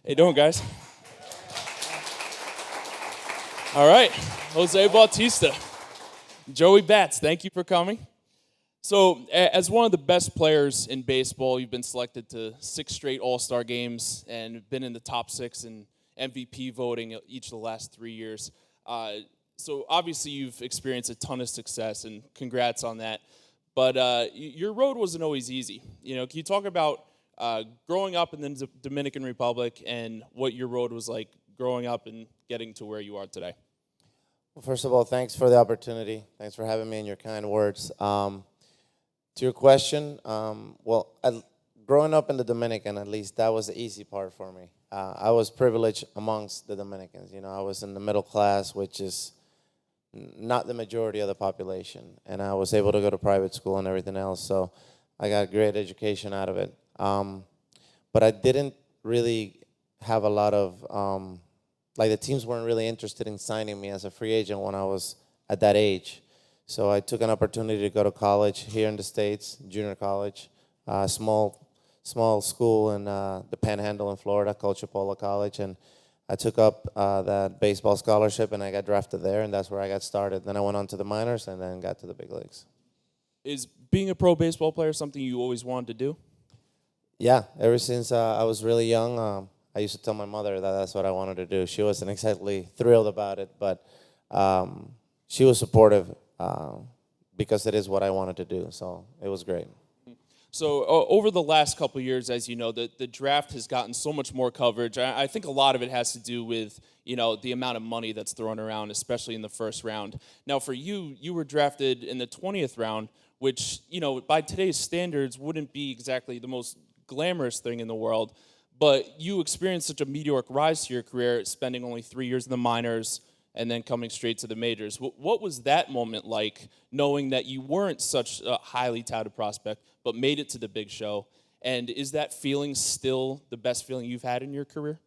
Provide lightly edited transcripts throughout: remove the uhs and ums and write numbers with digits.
How you doing, guys? All right, Jose Bautista, Joey Bats, thank you for coming. So, as one of the best players in baseball, you've been selected to 6 straight All-Star games and been in the top 6 in MVP voting each of the last 3 years. So, obviously, you've experienced a ton of success, and congrats on that. But your road wasn't always easy. You know, can you talk about growing up in the Dominican Republic and what your road was like growing up and getting to where you are today? Well, first of all, thanks for the opportunity. Thanks for having me and your kind words. To your question, growing up in the Dominican, at least, that was the easy part for me. I was privileged amongst the Dominicans. You know, I was in the middle class, which is not the majority of the population, and I was able to go to private school and everything else, so I got a great education out of it. But I didn't really have a lot of, the teams weren't really interested in signing me as a free agent when I was at that age. So I took an opportunity to go to college here in the States, junior college, small school in the Panhandle in Florida called Chipola College, and I took up that baseball scholarship, and I got drafted there, and that's where I got started. Then I went on to the minors, and then got to the big leagues. Is being a pro baseball player something you always wanted to do? Yeah, ever since I was really young, I used to tell my mother that that's what I wanted to do. She wasn't exactly thrilled about it, but she was supportive because it is what I wanted to do, so it was great. So over the last couple of years, as you know, the draft has gotten so much more coverage. I think a lot of it has to do with, you know, the amount of money that's thrown around, especially in the first round. Now, for you, you were drafted in the 20th round, which, you know, by today's standards wouldn't be exactly the most glamorous thing in the world. But you experienced such a meteoric rise to your career, spending only 3 years in the minors and then coming straight to the majors. What was that moment like, knowing that you weren't such a highly touted prospect, but made it to the big show? And is that feeling still the best feeling you've had in your career?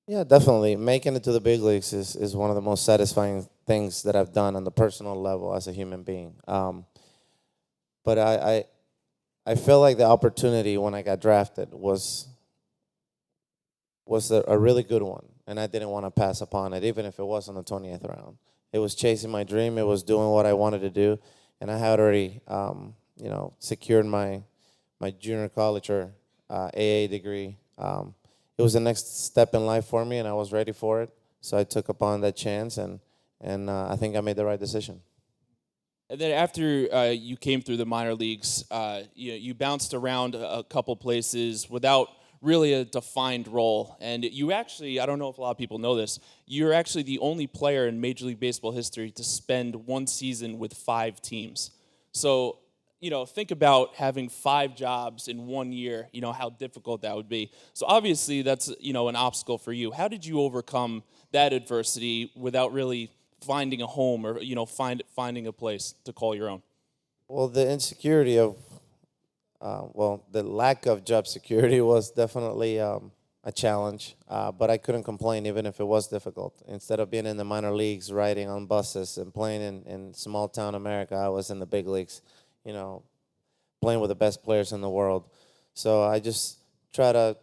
Yeah, definitely. Making it to the big leagues is one of the most satisfying things that I've done on the personal level as a human being. But I feel like the opportunity when I got drafted was a really good one, and I didn't want to pass upon it, even if it was on the 20th round. It was chasing my dream. It was doing what I wanted to do, and I had already, secured my junior college or AA degree. It was the next step in life for me, and I was ready for it. So I took upon that chance, and I think I made the right decision. And then after you came through the minor leagues, you bounced around a couple places without really a defined role. And you actually, I don't know if a lot of people know this, you're actually the only player in Major League Baseball history to spend one season with 5 teams. So, you know, think about having 5 jobs in 1 year, you know, how difficult that would be. So obviously that's, you know, an obstacle for you. How did you overcome that adversity without really finding a home or, you know, finding a place to call your own? Well, the insecurity of the lack of job security was definitely a challenge, but I couldn't complain even if it was difficult. Instead of being in the minor leagues, riding on buses and playing in small town America, I was in the big leagues, you know, playing with the best players in the world. So I just try to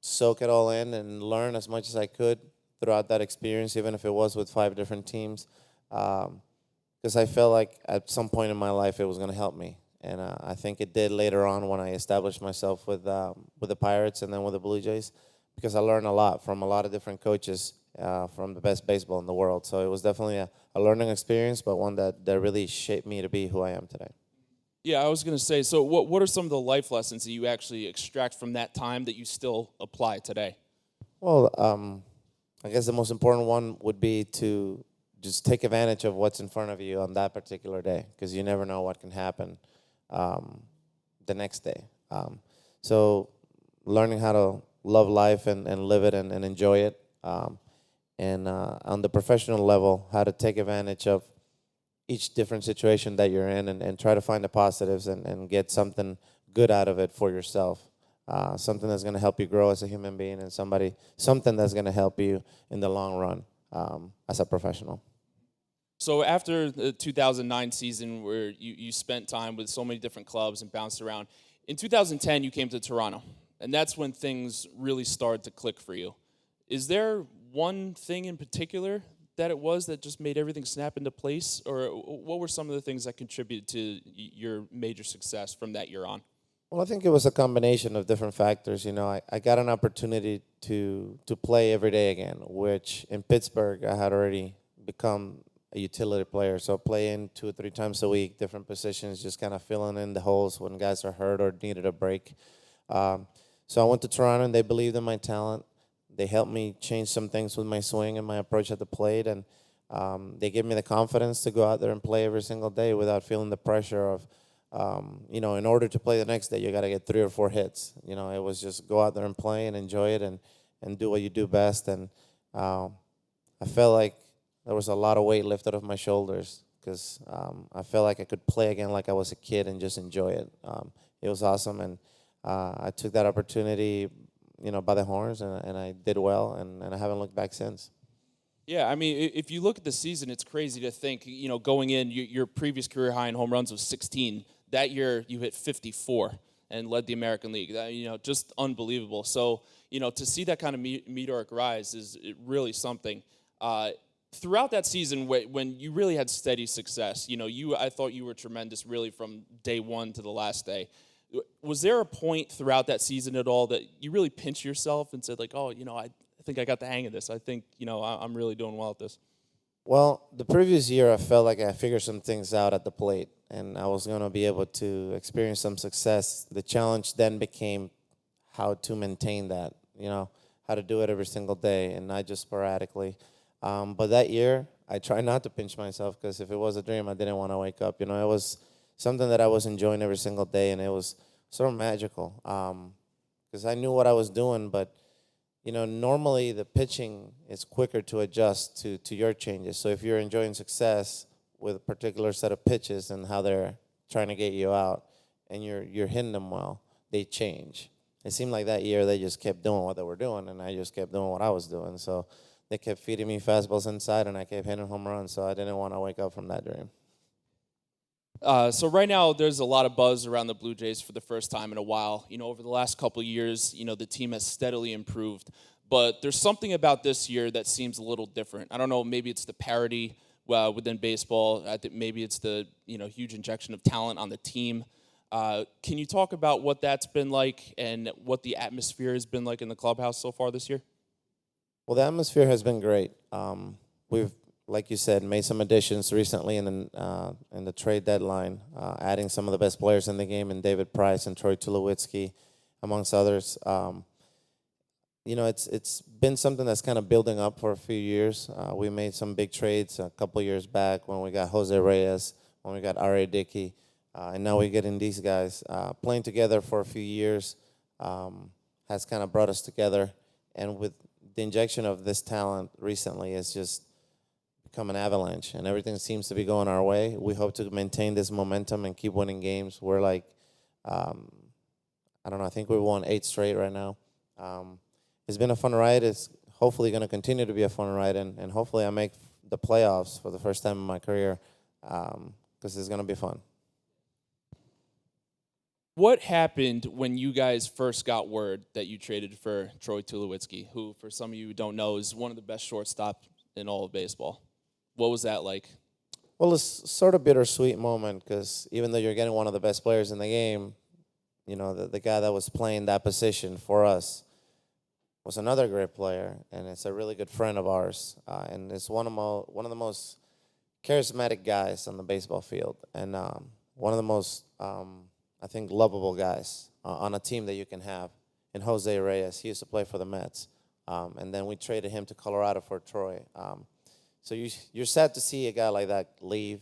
soak it all in and learn as much as I could throughout that experience, even if it was with 5 different teams, because I felt like at some point in my life it was going to help me. And I think it did later on when I established myself with the Pirates and then with the Blue Jays, because I learned a lot from a lot of different coaches from the best baseball in the world. So it was definitely a learning experience, but one that really shaped me to be who I am today. Yeah, I was going to say, so what are some of the life lessons that you actually extract from that time that you still apply today? Well, I guess the most important one would be to just take advantage of what's in front of you on that particular day, because you never know what can happen the next day. So learning how to love life and live it and enjoy it. And on the professional level, how to take advantage of each different situation that you're in and try to find the positives and get something good out of it for yourself. Something that's going to help you grow as a human being and something that's going to help you in the long run as a professional. So after the 2009 season where you spent time with so many different clubs and bounced around, in 2010 you came to Toronto, and that's when things really started to click for you. Is there one thing in particular that it was that just made everything snap into place? Or what were some of the things that contributed to your major success from that year on? Well, I think it was a combination of different factors. I got an opportunity to play every day again, which in Pittsburgh I had already become a utility player. So playing 2 or 3 times a week, different positions, just kind of filling in the holes when guys are hurt or needed a break. So I went to Toronto, and they believed in my talent. They helped me change some things with my swing and my approach at the plate, and they gave me the confidence to go out there and play every single day without feeling the pressure of, in order to play the next day, you got to get 3 or 4 hits. It was just go out there and play and enjoy it and do what you do best. And I felt like there was a lot of weight lifted off my shoulders because I felt like I could play again like I was a kid and just enjoy it. It was awesome, and I took that opportunity, by the horns, and I did well, and I haven't looked back since. Yeah, I mean, if you look at the season, it's crazy to think, going in, your previous career high in home runs was 16. That year, you hit 54 and led the American League. Just unbelievable. So, to see that kind of meteoric rise is really something. Throughout that season, when you really had steady success, I thought you were tremendous really from day one to the last day. Was there a point throughout that season at all that you really pinched yourself and said, like, oh, I think I got the hang of this. I think, I'm really doing well at this. Well, the previous year, I felt like I figured some things out at the plate, and I was going to be able to experience some success. The challenge then became how to maintain that, how to do it every single day and not just sporadically. But that year, I tried not to pinch myself because if it was a dream, I didn't want to wake up. It was something that I was enjoying every single day, and it was sort of magical because I knew what I was doing, but normally the pitching is quicker to adjust to your changes. So if you're enjoying success with a particular set of pitches and how they're trying to get you out and you're hitting them well, they change. It seemed like that year they just kept doing what they were doing, and I just kept doing what I was doing. So they kept feeding me fastballs inside, and I kept hitting home runs, so I didn't want to wake up from that dream. So right now, there's a lot of buzz around the Blue Jays for the first time in a while. Over the last couple of years, the team has steadily improved. But there's something about this year that seems a little different. I don't know, maybe it's the parity within baseball. I think maybe it's the huge injection of talent on the team. Can you talk about what that's been like and what the atmosphere has been like in the clubhouse so far this year? Well, the atmosphere has been great. We've, like you said, made some additions recently in the trade deadline, adding some of the best players in the game, and David Price and Troy Tulowitzki, amongst others. It's been something that's kind of building up for a few years. We made some big trades a couple years back when we got Jose Reyes, when we got R.A. Dickey, and now we're getting these guys. Playing together for a few years has kind of brought us together, and with the injection of this talent recently, it's just become an avalanche, and everything seems to be going our way. We hope to maintain this momentum and keep winning games. We're like, I don't know, I think we won 8 straight right now. It's been a fun ride. It's hopefully going to continue to be a fun ride, and hopefully I make the playoffs for the first time in my career because it's going to be fun. What happened when you guys first got word that you traded for Troy Tulowitzki, who, for some of you who don't know, is one of the best shortstops in all of baseball? What was that like? Well, it's sort of bittersweet moment because even though you're getting one of the best players in the game, the guy that was playing that position for us was another great player, and it's a really good friend of ours, and it's one of the most charismatic guys on the baseball field, and one of the most I think lovable guys on a team that you can have. And Jose Reyes, he used to play for the Mets, and then we traded him to Colorado for Troy. So you're sad to see a guy like that leave,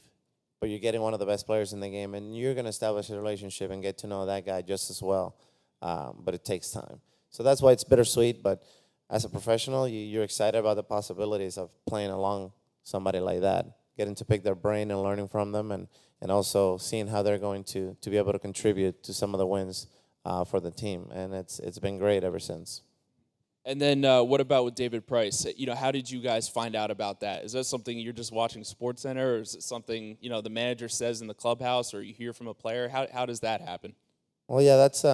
but you're getting one of the best players in the game, and you're going to establish a relationship and get to know that guy just as well, but it takes time. So that's why it's bittersweet, but as a professional, you're excited about the possibilities of playing along somebody like that, getting to pick their brain and learning from them, and also seeing how they're going to be able to contribute to some of the wins for the team. And it's been great ever since. And then what about with David Price? How did you guys find out about that? Is that something you're just watching SportsCenter, or is it something, the manager says in the clubhouse, or you hear from a player? How does that happen? Well, yeah, that's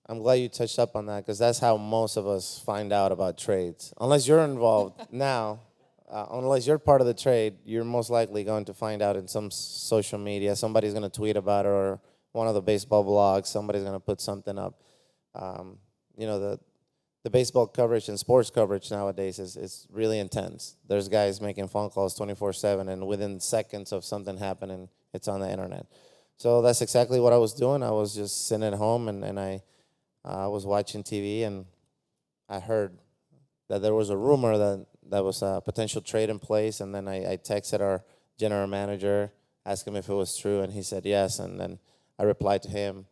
I'm glad you touched up on that because that's how most of us find out about trades. Unless you're involved now, unless you're part of the trade, you're most likely going to find out in some social media. Somebody's going to tweet about it, or one of the baseball blogs. Somebody's going to put something up. You know, the baseball coverage and sports coverage nowadays is really intense. There's guys making phone calls 24/7, and within seconds of something happening, it's on the internet. So that's exactly what I was doing. I was just sitting at home, and I was watching TV, and I heard that there was a rumor that was a potential trade in place, and then I texted our general manager, asked him if it was true, and he said yes, and then I replied to him,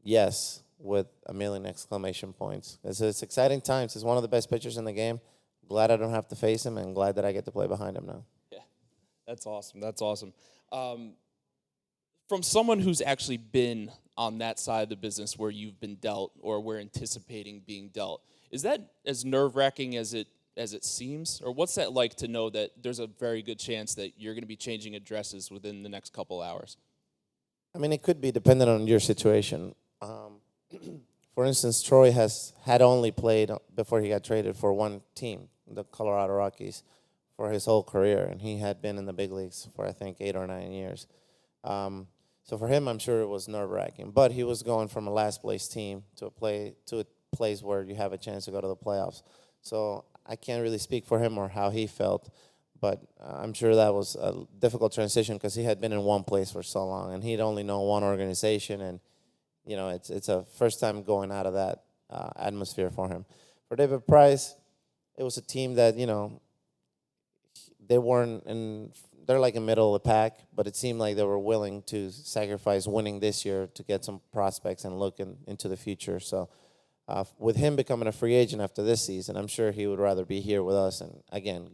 yes, with a million exclamation points. It's exciting times. He's one of the best pitchers in the game. Glad I don't have to face him, and glad that I get to play behind him now. Yeah, that's awesome. That's awesome. From someone who's actually been on that side of the business where you've been dealt or we're anticipating being dealt, is that as nerve-wracking as it seems? Or what's that like to know that there's a very good chance that you're going to be changing addresses within the next couple hours? I mean, it could be dependent on your situation. For instance, Troy had only played before he got traded for one team, the Colorado Rockies, for his whole career, and he had been in the big leagues for I think 8 or 9 years. So for him, I'm sure it was nerve-wracking. But he was going from a last-place team to a place where you have a chance to go to the playoffs. So I can't really speak for him or how he felt, but I'm sure that was a difficult transition because he had been in one place for so long, and he'd only known one organization, and you know, it's a first time going out of that atmosphere for him. For David Price, it was a team that, you know, they're like in middle of the pack, but it seemed like they were willing to sacrifice winning this year to get some prospects and look into the future. So with him becoming a free agent after this season, I'm sure he would rather be here with us and, again,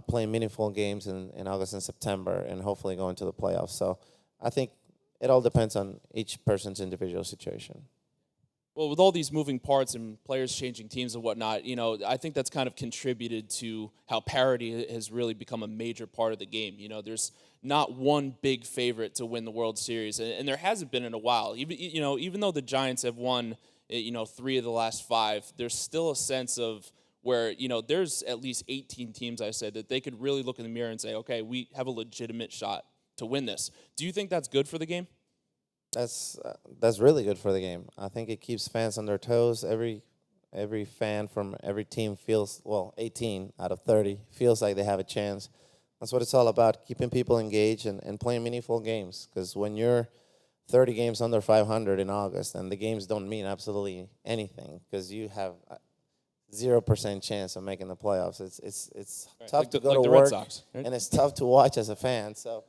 playing meaningful games in August and September and hopefully going to the playoffs. So I think it all depends on each person's individual situation. Well, with all these moving parts and players changing teams and whatnot, you know, I think that's kind of contributed to how parity has really become a major part of the game. You know, there's not one big favorite to win the World Series, and there hasn't been in a while. Even though the Giants have won, 3 of the last 5, there's still a sense of where, there's at least 18 teams, I said, that they could really look in the mirror and say, okay, we have a legitimate shot to win this. Do you think that's good for the game? That's really good for the game. I think it keeps fans on their toes. Every fan from every team feels, 18 out of 30 feels like they have a chance. That's what it's all about, keeping people engaged and playing meaningful games. Because when you're 30 games under 500 in August, and the games don't mean absolutely anything because you have 0% chance of making the playoffs. It's right. Tough to go to work, Red Sox, right? And it's tough to watch as a fan. So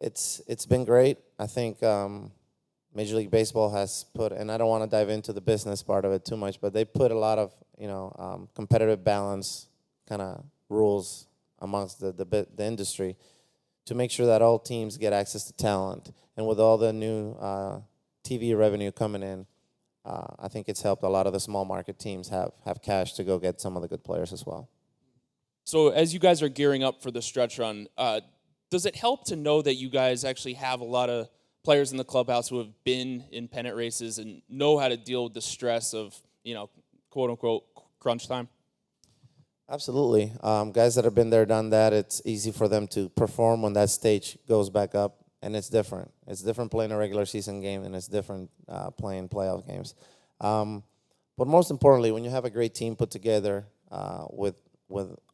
it's been great. I think Major League Baseball has put, and I don't want to dive into the business part of it too much, but they put a lot of competitive balance kind of rules amongst the industry to make sure that all teams get access to talent. And with all the new TV revenue coming in, I think it's helped a lot of the small market teams have cash to go get some of the good players as well. So as you guys are gearing up for the stretch run, does it help to know that you guys actually have a lot of players in the clubhouse who have been in pennant races and know how to deal with the stress of, quote unquote, crunch time? Absolutely. Guys that have been there, done that, it's easy for them to perform when that stage goes back up. And it's different. It's different playing a regular season game, and it's different playing playoff games. But most importantly, when you have a great team put together with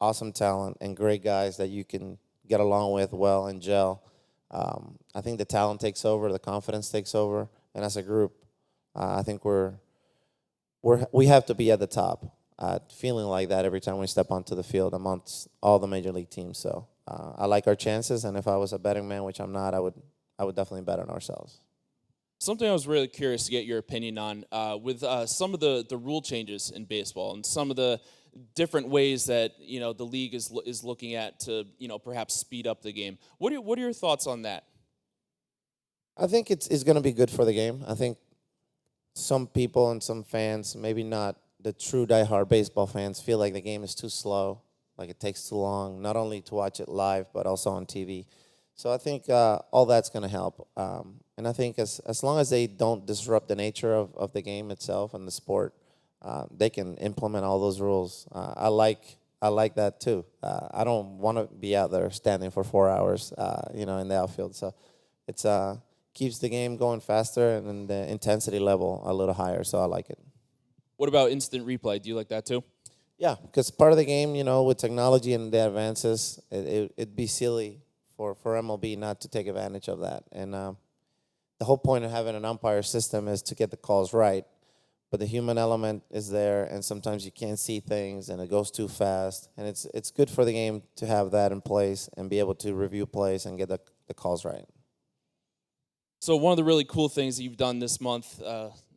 awesome talent and great guys that you can get along with well and gel, I think the talent takes over, the confidence takes over, and as a group, I think we have to be at the top, feeling like that every time we step onto the field amongst all the major league teams. So. I like our chances, and if I was a betting man, which I'm not, I would definitely bet on ourselves. Something I was really curious to get your opinion on with some of the rule changes in baseball and some of the different ways that the league is looking at to perhaps speed up the game. What are your thoughts on that? I think it's going to be good for the game. I think some people and some fans, maybe not the true diehard baseball fans, feel like the game is too slow. Like it takes too long, not only to watch it live, but also on TV. So I think all that's going to help. And I think as long as they don't disrupt the nature of the game itself and the sport, they can implement all those rules. I like that too. I don't want to be out there standing for 4 hours, in the outfield. So it's keeps the game going faster and then the intensity level a little higher. So I like it. What about instant replay? Do you like that too? Yeah, because part of the game, with technology and the advances, it'd be silly for MLB not to take advantage of that. And the whole point of having an umpire system is to get the calls right. But the human element is there, and sometimes you can't see things, and it goes too fast. And it's good for the game to have that in place and be able to review plays and get the calls right. So one of the really cool things that you've done this month,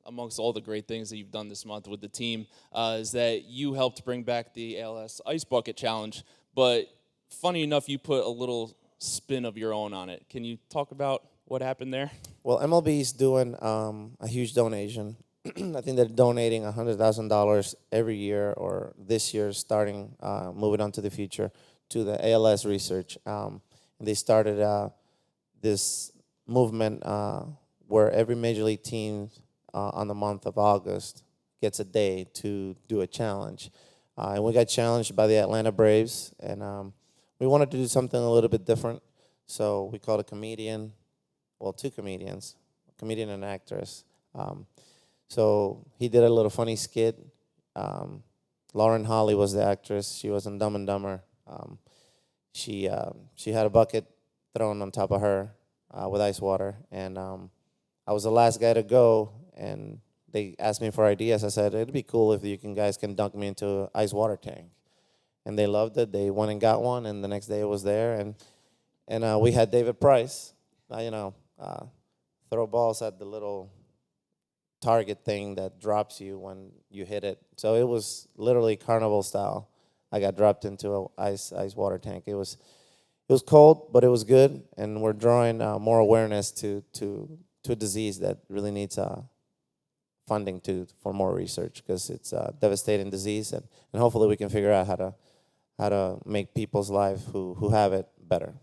amongst all the great things that you've done this month with the team, is that you helped bring back the ALS Ice Bucket Challenge. But funny enough, you put a little spin of your own on it. Can you talk about what happened there? Well, MLB is doing a huge donation. I think they're donating $100,000 every year, or this year, starting moving on to the future, to the ALS research. And they started this movement where every major league team on the month of August gets a day to do a challenge. And we got challenged by the Atlanta Braves, and we wanted to do something a little bit different. So we called a comedian, two comedians, a comedian and an actress. So he did a little funny skit. Lauren Holly was the actress. She was in Dumb and Dumber. She had a bucket thrown on top of her with ice water, and I was the last guy to go, and they asked me for ideas. I said, it'd be cool if you guys can dunk me into an ice water tank. And they loved it. They went and got one, and the next day it was there. And we had David Price, throw balls at the little target thing that drops you when you hit it. So it was literally carnival style. I got dropped into an ice water tank. It was cold, but it was good, and we're drawing more awareness to a disease that really needs funding for more research, because it's a devastating disease, and hopefully we can figure out how to make people's life who have it better.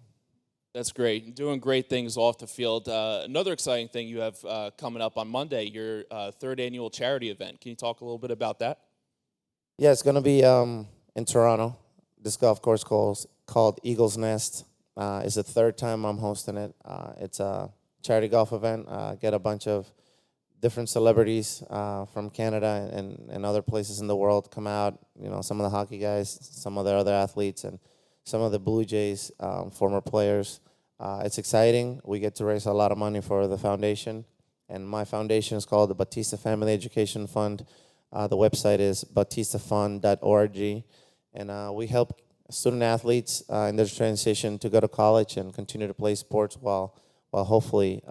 That's great. You're doing great things off the field. Another exciting thing you have coming up on Monday, your third annual charity event. Can you talk a little bit about that? Yeah, it's going to be in Toronto. This golf course called Eagle's Nest. It's the third time I'm hosting it. It's a charity golf event. Get a bunch of different celebrities from Canada and other places in the world come out. Some of the hockey guys, some of the other athletes, and some of the Blue Jays former players. It's exciting. We get to raise a lot of money for the foundation, and my foundation is called the Bautista Family Education Fund. The website is bautistafund.org, and we help student athletes in their transition to go to college and continue to play sports while hopefully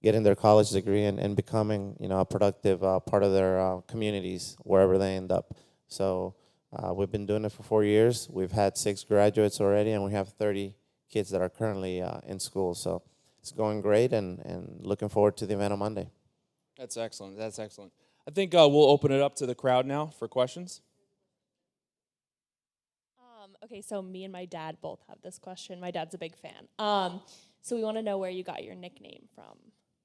getting their college degree and becoming a productive part of their communities wherever they end up. So we've been doing it for 4 years. We've had 6 graduates already, and we have 30 kids that are currently in school. So it's going great, and looking forward to the event on Monday. That's excellent. That's excellent. I think we'll open it up to the crowd now for questions. Okay, so me and my dad both have this question. My dad's a big fan. So we want to know where you got your nickname from.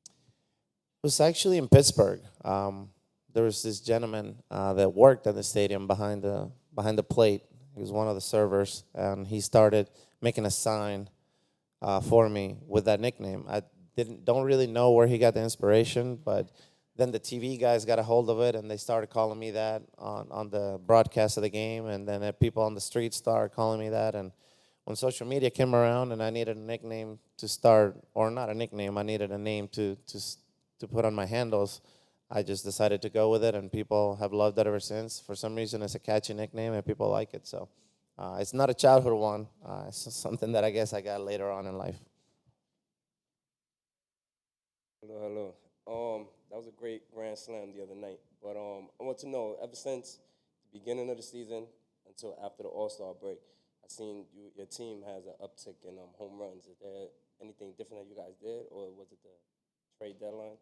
It was actually in Pittsburgh. There was this gentleman that worked at the stadium behind the plate. He was one of the servers, and he started making a sign for me with that nickname. I don't really know where he got the inspiration, but then the TV guys got a hold of it, and they started calling me that on the broadcast of the game, and then people on the street started calling me that. And when social media came around and I needed a nickname to start, or not a nickname, I needed a name to put on my handles, I just decided to go with it, and people have loved it ever since. For some reason, it's a catchy nickname, and people like it. So it's not a childhood one. It's something that I guess I got later on in life. Hello. That was a great grand slam the other night. But I want to know, ever since the beginning of the season until after the All-Star break, I've seen your team has an uptick in home runs. Is there anything different that you guys did, or was it the trade deadline?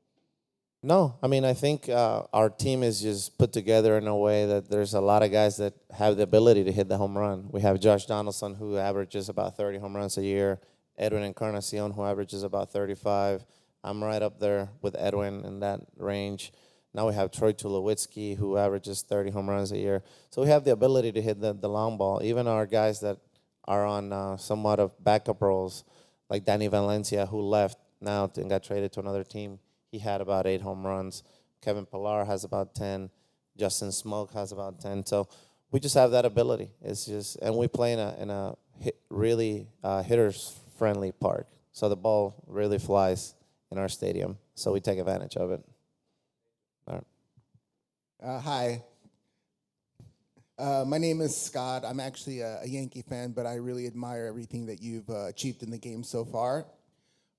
No, I mean, I think our team is just put together in a way that there's a lot of guys that have the ability to hit the home run. We have Josh Donaldson, who averages about 30 home runs a year. Edwin Encarnacion, who averages about 35. I'm right up there with Edwin in that range. Now we have Troy Tulowitzki, who averages 30 home runs a year. So we have the ability to hit the long ball. Even our guys that are on somewhat of backup roles, like Danny Valencia, who left now and got traded to another team, he had about 8 home runs. Kevin Pillar has about 10. Justin Smoke has about 10. So we just have that ability. It's just, and we play in a really hitters-friendly park. So the ball really flies in our stadium. So we take advantage of it. All right. Hi. My name is Scott. I'm actually a Yankee fan, but I really admire everything that you've achieved in the game so far.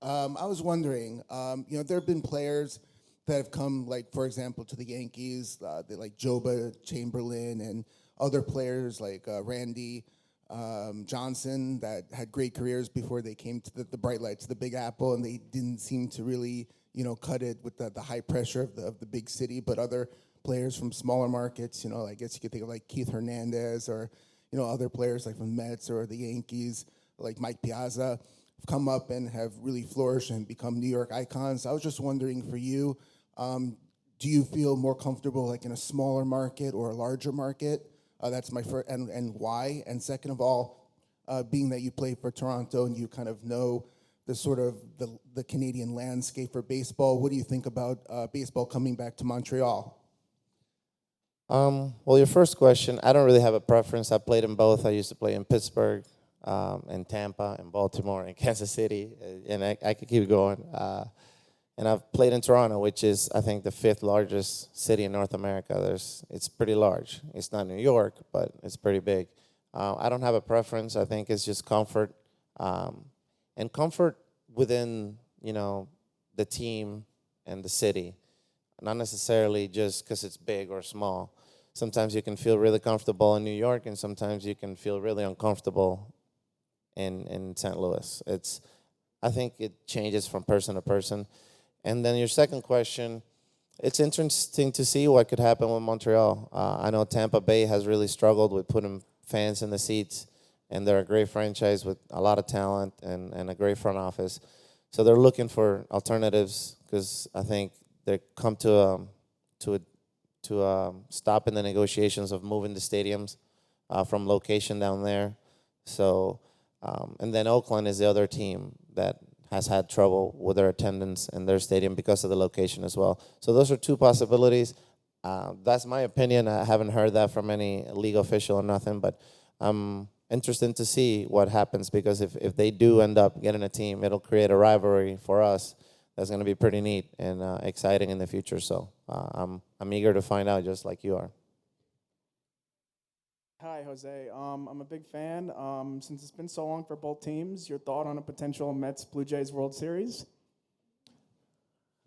I was wondering, there have been players that have come, like, for example, to the Yankees, like Joba Chamberlain and other players like Randy Johnson that had great careers before they came to the bright lights, the Big Apple, and they didn't seem to really, cut it with the high pressure of the big city. But other players from smaller markets, I guess you could think of like Keith Hernandez or, other players like from the Mets or the Yankees, like Mike Piazza, have come up and have really flourished and become New York icons. I was just wondering for you, do you feel more comfortable like in a smaller market or a larger market? That's my first, and why? And second of all, being that you play for Toronto and you kind of know the sort of the Canadian landscape for baseball, what do you think about baseball coming back to Montreal? Well, your first question, I don't really have a preference. I played in both. I used to play in Pittsburgh, in Tampa, in Baltimore, in Kansas City, and I could keep going. And I've played in Toronto, which is, I think, the 5th largest city in North America. It's pretty large. It's not New York, but it's pretty big. I don't have a preference. I think it's just comfort, and comfort within, the team and the city, not necessarily just because it's big or small. Sometimes you can feel really comfortable in New York, and sometimes you can feel really uncomfortable in St. Louis. I think it changes from person to person. And then your second question, it's interesting to see what could happen with Montreal. I know Tampa Bay has really struggled with putting fans in the seats, and they're a great franchise with a lot of talent and a great front office. So they're looking for alternatives because I think they come to stop in the negotiations of moving the stadiums from location down there. So, and then Oakland is the other team that has had trouble with their attendance in their stadium because of the location as well. So those are 2 possibilities. That's my opinion. I haven't heard that from any league official or nothing, but I'm interested to see what happens because if they do end up getting a team, it'll create a rivalry for us that's going to be pretty neat and exciting in the future. So I'm eager to find out just like you are. Hi, Jose. I'm a big fan. Since it's been so long for both teams, your thought on a potential Mets-Blue Jays World Series?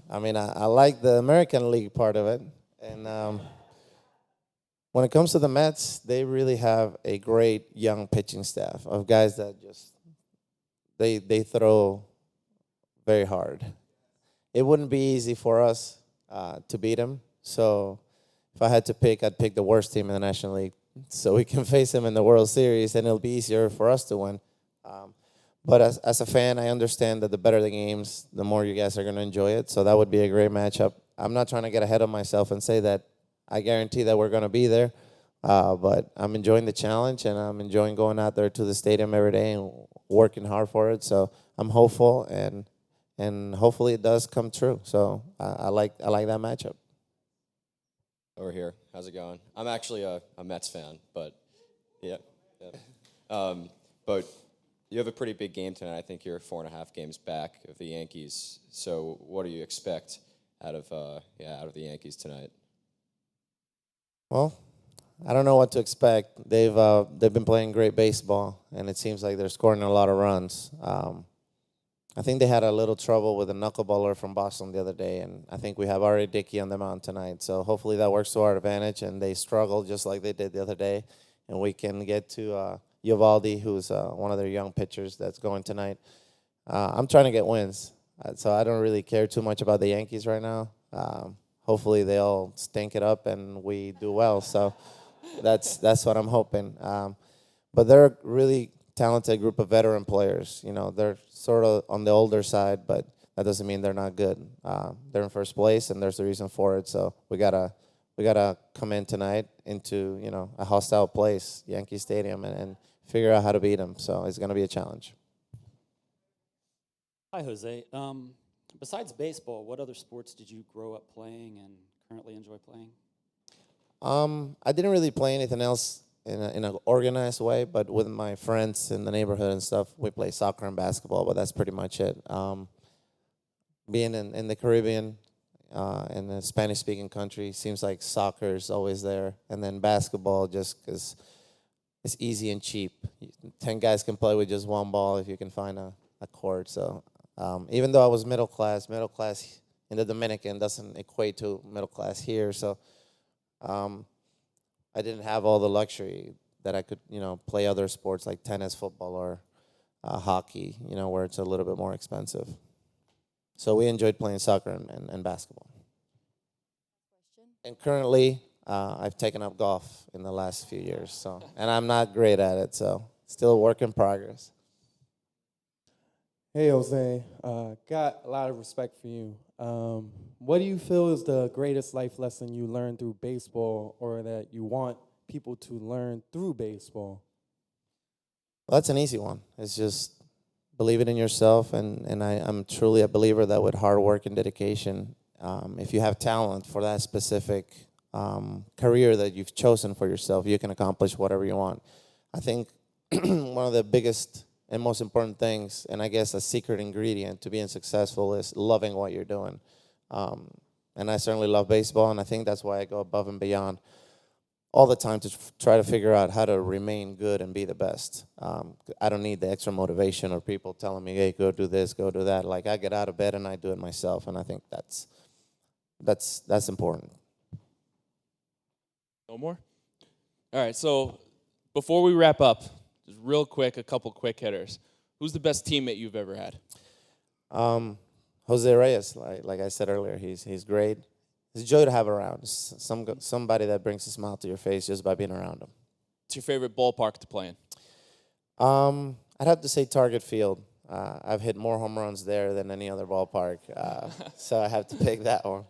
I mean, I like the American League part of it. And when it comes to the Mets, they really have a great young pitching staff of guys that just, they throw very hard. It wouldn't be easy for us to beat them. So if I had to pick, I'd pick the worst team in the National League so we can face them in the World Series, and it'll be easier for us to win. But as a fan, I understand that the better the games, the more you guys are going to enjoy it. So that would be a great matchup. I'm not trying to get ahead of myself and say that I guarantee that we're going to be there. But I'm enjoying the challenge, and I'm enjoying going out there to the stadium every day and working hard for it. So I'm hopeful, and hopefully it does come true. So I like that matchup. Over here. How's it going? I'm actually a Mets fan, but yeah. But you have a pretty big game tonight. I think you're 4.5 games back of the Yankees. So what do you expect out of the Yankees tonight? Well, I don't know what to expect. They've been playing great baseball, and it seems like they're scoring a lot of runs. I think they had a little trouble with a knuckleballer from Boston the other day, and I think we have already Dickey on the mound tonight. So hopefully that works to our advantage, and they struggle just like they did the other day, and we can get to Eovaldi, who's one of their young pitchers that's going tonight. I'm trying to get wins, so I don't really care too much about the Yankees right now. Hopefully they all stink it up and we do well. So that's what I'm hoping. But they're a really talented group of veteran players. You know, they're sort of on the older side, but that doesn't mean they're not good. They're in first place, and there's a reason for it. So we gotta come in tonight into, you know, a hostile place, Yankee Stadium, and figure out how to beat them. So it's gonna be a challenge. Hi, Jose. Besides baseball, what other sports did you grow up playing and currently enjoy playing? I didn't really play anything else in an organized way, but with my friends in the neighborhood and stuff, we play soccer and basketball, but that's pretty much it. Being in the Caribbean, in a Spanish-speaking country, seems like soccer is always there, and then basketball just because it's easy and cheap. 10 guys can play with just one ball if you can find a court. So even though I was middle class in the Dominican doesn't equate to middle class here. So I didn't have all the luxury that I could, you know, play other sports like tennis, football, or hockey, you know, where it's a little bit more expensive. So we enjoyed playing soccer and basketball. And currently, I've taken up golf in the last few years. So, and I'm not great at it, so still a work in progress. Hey, Jose. Got a lot of respect for you. What do you feel is the greatest life lesson you learned through baseball, or that you want people to learn through baseball? Well, that's an easy one. It's just believe it in yourself, and I'm truly a believer that with hard work and dedication, if you have talent for that specific career that you've chosen for yourself, you can accomplish whatever you want. I think one of the biggest and most important things, and I guess a secret ingredient to being successful, is loving what you're doing. And I certainly love baseball, and I think that's why I go above and beyond all the time to try to figure out how to remain good and be the best. I don't need the extra motivation or people telling me, hey, go do this, go do that. Like, I get out of bed and I do it myself, and I think that's important. No more? All right, so before we wrap up, just real quick, a couple quick hitters. Who's the best teammate you've ever had? Jose Reyes, like I said earlier, he's great. He's a joy to have around. Somebody that brings a smile to your face just by being around him. What's your favorite ballpark to play in? I'd have to say Target Field. I've hit more home runs there than any other ballpark, so I have to pick that one.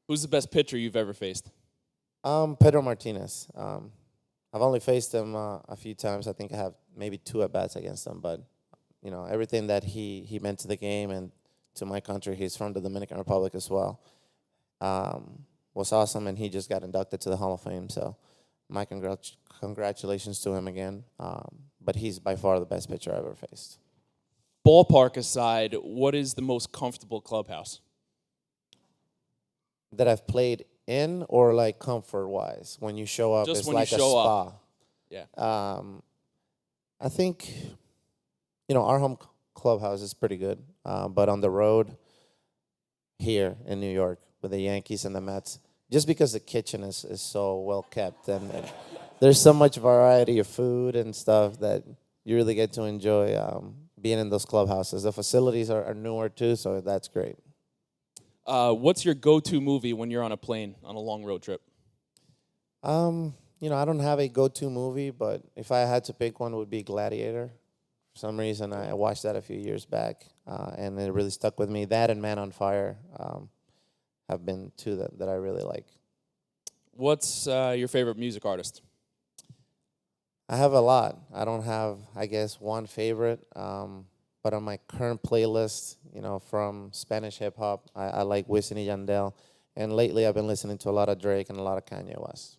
Who's the best pitcher you've ever faced? Pedro Martinez. I've only faced him a few times. I think I have maybe 2 at-bats against him, but you know, everything that he meant to the game and to my country, he's from the Dominican Republic as well, was awesome, and he just got inducted to the Hall of Fame, so my congratulations to him again. But he's by far the best pitcher I've ever faced. Ballpark aside, what is the most comfortable clubhouse? That I've played in, or like comfort-wise? When you show up, Just it's when like you a show spa. up. Yeah. I think, you know, our home clubhouse is pretty good, but on the road here in New York with the Yankees and the Mets, just because the kitchen is so well kept, and there's so much variety of food and stuff that you really get to enjoy being in those clubhouses. The facilities are newer too, so that's great. What's your go-to movie when you're on a plane on a long road trip? You know, I don't have a go-to movie, but if I had to pick one, it would be Gladiator. For some reason, I watched that a few years back, and it really stuck with me. That and Man on Fire have been 2 that I really like. What's your favorite music artist? I have a lot. I don't have, I guess, one favorite, but on my current playlist, you know, from Spanish hip-hop, I like Wisin y Yandel, and lately I've been listening to a lot of Drake and a lot of Kanye West.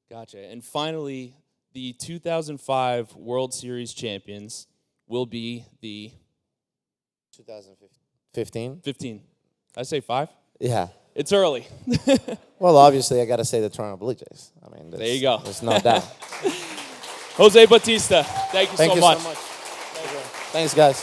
Gotcha. And finally, the 2005 World Series champions will be the 2015? 15. I say 5? Yeah. It's early. Well, obviously, I got to say the Toronto Blue Jays. I mean, there you go. There's no doubt. Jose Bautista, thank you so much. Thanks, guys.